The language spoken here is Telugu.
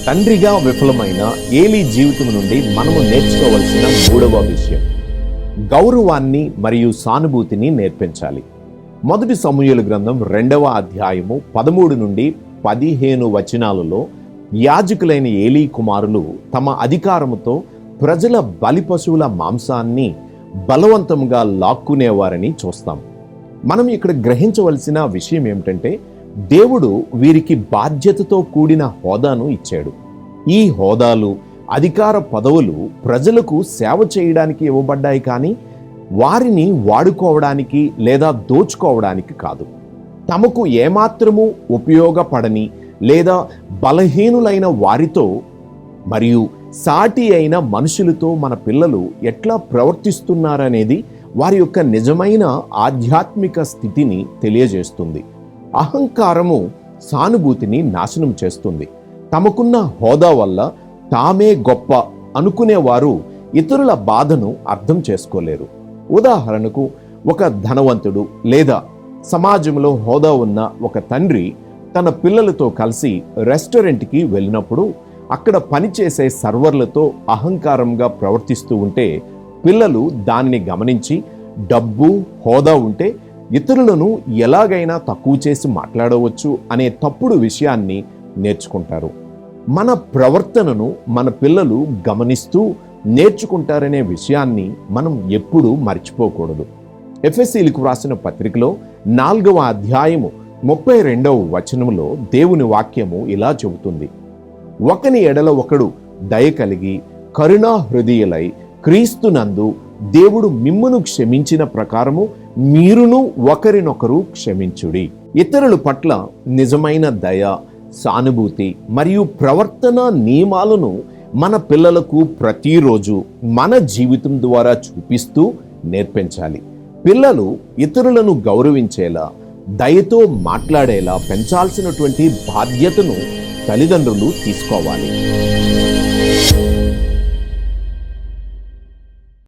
తండ్రిగా విఫలమైన ఏలీ జీవితం నుండి మనము నేర్చుకోవలసిన మూడవ విషయం, గౌరవాన్ని మరియు సానుభూతిని నేర్పించాలి. మొదటి సమూయేలు గ్రంథం 2వ అధ్యాయము 13 నుండి 15 వచనాలలో యాజకులైన ఏలీ కుమారులు తమ అధికారముతో ప్రజల బలి పశువుల మాంసాన్ని బలవంతంగా లాక్కునేవారని చూస్తాం. మనం ఇక్కడ గ్రహించవలసిన విషయం ఏమిటంటే, దేవుడు వీరికి బాధ్యతతో కూడిన హోదాను ఇచ్చాడు. ఈ హోదాలు, అధికార పదవులు ప్రజలకు సేవ చేయడానికి ఇవ్వబడ్డాయి, కానీ వారిని వాడుకోవడానికి లేదా దోచుకోవడానికి కాదు. తమకు ఏమాత్రము ఉపయోగపడని లేదా బలహీనులైన వారితో మరియు సాటి అయిన మనుషులతో మన పిల్లలు ఎట్లా ప్రవర్తిస్తున్నారనేది వారి యొక్క నిజమైన ఆధ్యాత్మిక స్థితిని తెలియజేస్తుంది. అహంకారము సానుభూతిని నాశనం చేస్తుంది. తమకున్న హోదా వల్ల తామే గొప్ప అనుకునేవారు ఇతరుల బాధను అర్థం చేసుకోలేరు. ఉదాహరణకు, ఒక ధనవంతుడు లేదా సమాజంలో హోదా ఉన్న ఒక తండ్రి తన పిల్లలతో కలిసి రెస్టారెంట్కి వెళ్ళినప్పుడు అక్కడ పనిచేసే సర్వర్లతో అహంకారంగా ప్రవర్తిస్తూ ఉంటే పిల్లలు దానిని గమనించి డబ్బు, హోదా ఉంటే ఇతరులను ఎలాగైనా తక్కువ చేసి మాట్లాడవచ్చు అనే తప్పుడు విషయాన్ని నేర్చుకుంటారు. మన ప్రవర్తనను మన పిల్లలు గమనిస్తూ నేర్చుకుంటారనే విషయాన్ని మనం ఎప్పుడూ మర్చిపోకూడదు. ఎఫెసీయులకు వ్రాసిన పత్రికలో 4వ అధ్యాయము 32వ వచనంలో దేవుని వాక్యము ఇలా చెబుతుంది: ఒకని ఎడల ఒకడు దయ కలిగి కరుణా హృదయులై క్రీస్తునందు దేవుడు మిమ్మును క్షమించిన ప్రకారము మీరును ఒకరినొకరు క్షమించుడి. ఇతరుల పట్ల నిజమైన దయ, సానుభూతి మరియు ప్రవర్తన నియమాలను మన పిల్లలకు ప్రతిరోజు మన జీవితం ద్వారా చూపిస్తూ నేర్పించాలి. పిల్లలు ఇతరులను గౌరవించేలా, దయతో మాట్లాడేలా పెంచాల్సినటువంటి బాధ్యతను తల్లిదండ్రులు తీసుకోవాలి.